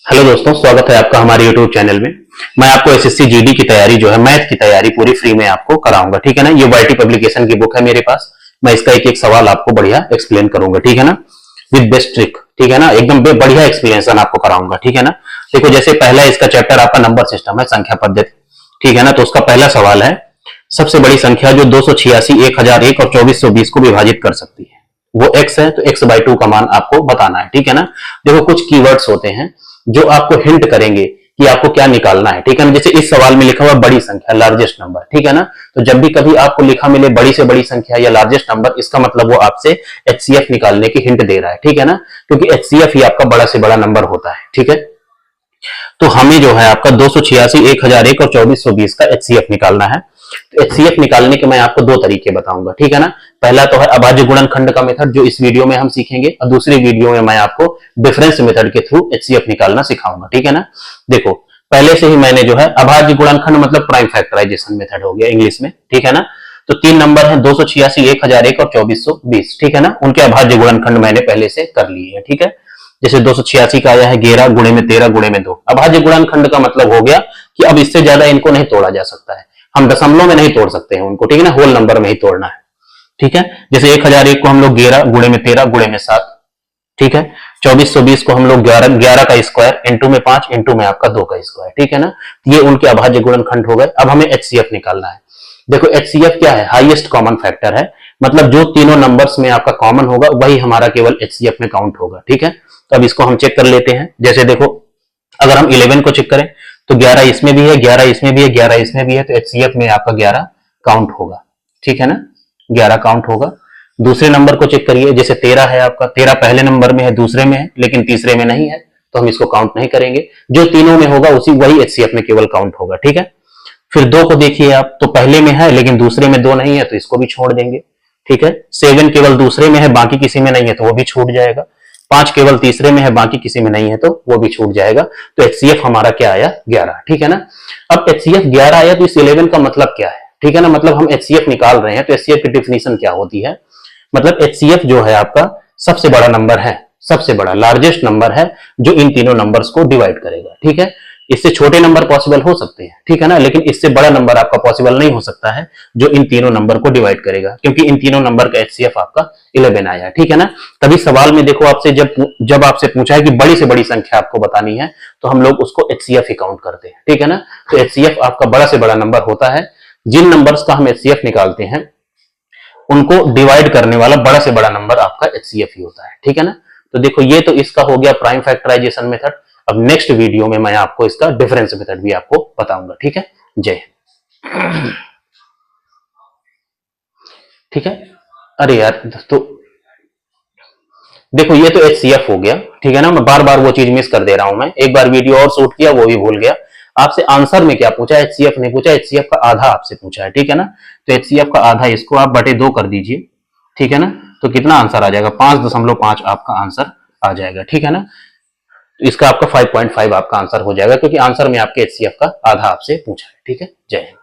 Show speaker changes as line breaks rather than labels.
Hello दोस्तों, स्वागत है आपका हमारे YouTube चैनल में। मैं आपको एसएससी जीडी की तैयारी जो है, मैथ की तैयारी पूरी फ्री में आपको कराऊंगा, ठीक है ना। ये वाईटी पब्लिकेशन की बुक है मेरे पास। मैं इसका एक एक सवाल आपको बढ़िया एक्सप्लेन करूंगा, ठीक है ना, विद बेस्ट ट्रिक, ठीक है ना। एकदम बढ़िया एक्सप्लेनेशन आपको कराऊंगा, ठीक है ना। देखो, जैसे पहला इसका चैप्टर आपका नंबर सिस्टम है, संख्या पद्धति, ठीक है ना। तो उसका पहला सवाल है, सबसे बड़ी संख्या जो 286, 1001 और 2420 को विभाजित कर सकती है वो x है, तो x/2 का मान आपको बताना है, ठीक है ना। देखो, कुछ कीवर्ड्स होते हैं जो आपको हिंट करेंगे कि आपको क्या निकालना है, ठीक है ना। जैसे इस सवाल में लिखा हुआ बड़ी संख्या, लार्जेस्ट नंबर, ठीक है ना। तो जब भी कभी आपको लिखा मिले बड़ी से बड़ी संख्या या लार्जेस्ट नंबर, इसका मतलब वो आपसे एचसीएफ निकालने की हिंट दे रहा है, ठीक है ना, क्योंकि एचसीएफ ही आपका बड़ा से बड़ा नंबर होता है, ठीक है। तो हमें जो है आपका 286, 1001 और 2420 का एचसीएफ निकालना है। तो एचसीएफ निकालने के मैं आपको दो तरीके बताऊंगा, ठीक है ना। पहला तो है अभाज्य गुणनखंड का मेथड, जो इस वीडियो में हम सीखेंगे, और दूसरी वीडियो में मैं आपको डिफरेंस मेथड के थ्रू एचसीएफ निकालना सिखाऊंगा, ठीक है ना। देखो, पहले से ही मैंने जो है अभाज्य गुणनखंड मतलब प्राइम फैक्टराइजेशन मेथड हो गया इंग्लिश में, ठीक है ना। तो तीन नंबर है 286, 1001 और 2420, ठीक है ना। उनके अभाज्य गुणनखंड मैंने पहले से कर लिए है, ठीक है। जैसे 286 का आया है 11 गुणे में 13 गुणे में 2। अभाज्य गुणनखंड का मतलब हो गया कि अब इससे ज्यादा इनको नहीं तोड़ा जा सकता है, हम दशमलव में नहीं तोड़ सकते हैं उनको, ठीक है ना, होल नंबर में ही तोड़ना है, ठीक है। जैसे 1001 को हम लोग 11 गुणे में 13 गुणे में 7, ठीक है। 2420 को हम लोग 11 का स्क्वायर इंटू में 5 इंटू में आपका 2 का स्क्वायर, ठीक है ना। ये उनके अभाज्य गुणनखंड हो गए। अब हमें एचसीएफ निकालना है। देखो, एचसीएफ क्या है, हाईएस्ट कॉमन फैक्टर है, मतलब जो तीनों नंबर्स में आपका कॉमन होगा वही हमारा केवल एचसीएफ में काउंट होगा, ठीक है। तो अब इसको हम चेक कर लेते हैं। जैसे देखो, अगर हम 11 को चेक करें तो 11 इसमें भी है, 11 इसमें भी है, 11 इसमें भी है, तो एचसीएफ में आपका 11 काउंट होगा, ठीक है ना, 11 काउंट होगा। दूसरे नंबर को चेक करिए, जैसे 13 है आपका, 13 पहले नंबर में है, दूसरे में है, लेकिन तीसरे में नहीं है, तो हम इसको काउंट नहीं करेंगे। जो तीनों में होगा उसी वही एचसीएफ में केवल काउंट होगा, ठीक है। फिर 2 को देखिए आप, तो पहले में है लेकिन दूसरे में 2 नहीं है, तो इसको भी छोड़ देंगे, ठीक है। 7 केवल दूसरे में है, बाकी किसी में नहीं है, तो वो भी छूट जाएगा। 5 केवल तीसरे में है, बाकी किसी में नहीं है, तो वो भी छूट जाएगा। तो एचसीएफ हमारा क्या आया, 11, ठीक है ना। अब एचसीएफ 11 आया, तो इस 11 का मतलब क्या है, ठीक है ना। मतलब हम एचसीएफ निकाल रहे हैं, तो एचसीएफ की डिफिनीशन क्या होती है, मतलब एचसीएफ जो है आपका सबसे बड़ा नंबर है, सबसे बड़ा लार्जेस्ट नंबर है जो इन तीनों नंबर्स को डिवाइड करेगा, ठीक है। इससे छोटे नंबर पॉसिबल हो सकते हैं, ठीक है ना, लेकिन इससे बड़ा नंबर आपका पॉसिबल नहीं हो सकता है जो इन तीनों नंबर को डिवाइड करेगा, क्योंकि इन तीनों नंबर का एचसीएफ आपका 11 आया, ठीक है ना। तभी सवाल में देखो, आपसे जब आपसे पूछा है कि बड़ी से बड़ी संख्या आपको बतानी है, तो हम लोग उसको एचसीएफ ही काउंट करते हैं, ठीक है ना। तो एचसीएफ आपका बड़ा से बड़ा नंबर होता है। जिन नंबर्स का हम एचसीएफ निकालते हैं उनको डिवाइड करने वाला बड़ा से बड़ा नंबर आपका एचसीएफ ही होता है, ठीक है ना। तो देखो, ये तो इसका हो गया प्राइम फैक्टराइजेशन मेथड। अब नेक्स्ट वीडियो में मैं आपको इसका डिफरेंस मेथड भी आपको बताऊंगा, ठीक है। जय हिंद। ठीक है। अरे यार, तो देखो, ये तो एचसीएफ हो गया, ठीक है ना। मैं बार बार वो चीज मिस कर दे रहा हूं, मैं एक बार वीडियो और शूट किया, वो भी भूल गया। आपसे आंसर में क्या पूछा, एचसीएफ नहीं पूछा, एचसीएफ का आधा आपसे पूछा है, ठीक है ना। तो एचसीएफ का आधा इसको आप बटे 2 कर दीजिए, ठीक है ना। तो कितना आंसर आ जाएगा, 5.5 आपका आंसर आ जाएगा, ठीक है ना। तो इसका आपका 5.5 आपका आंसर हो जाएगा, क्योंकि आंसर में आपके एचसीएफ का आधा आपसे पूछा है, ठीक है। जय हिंद।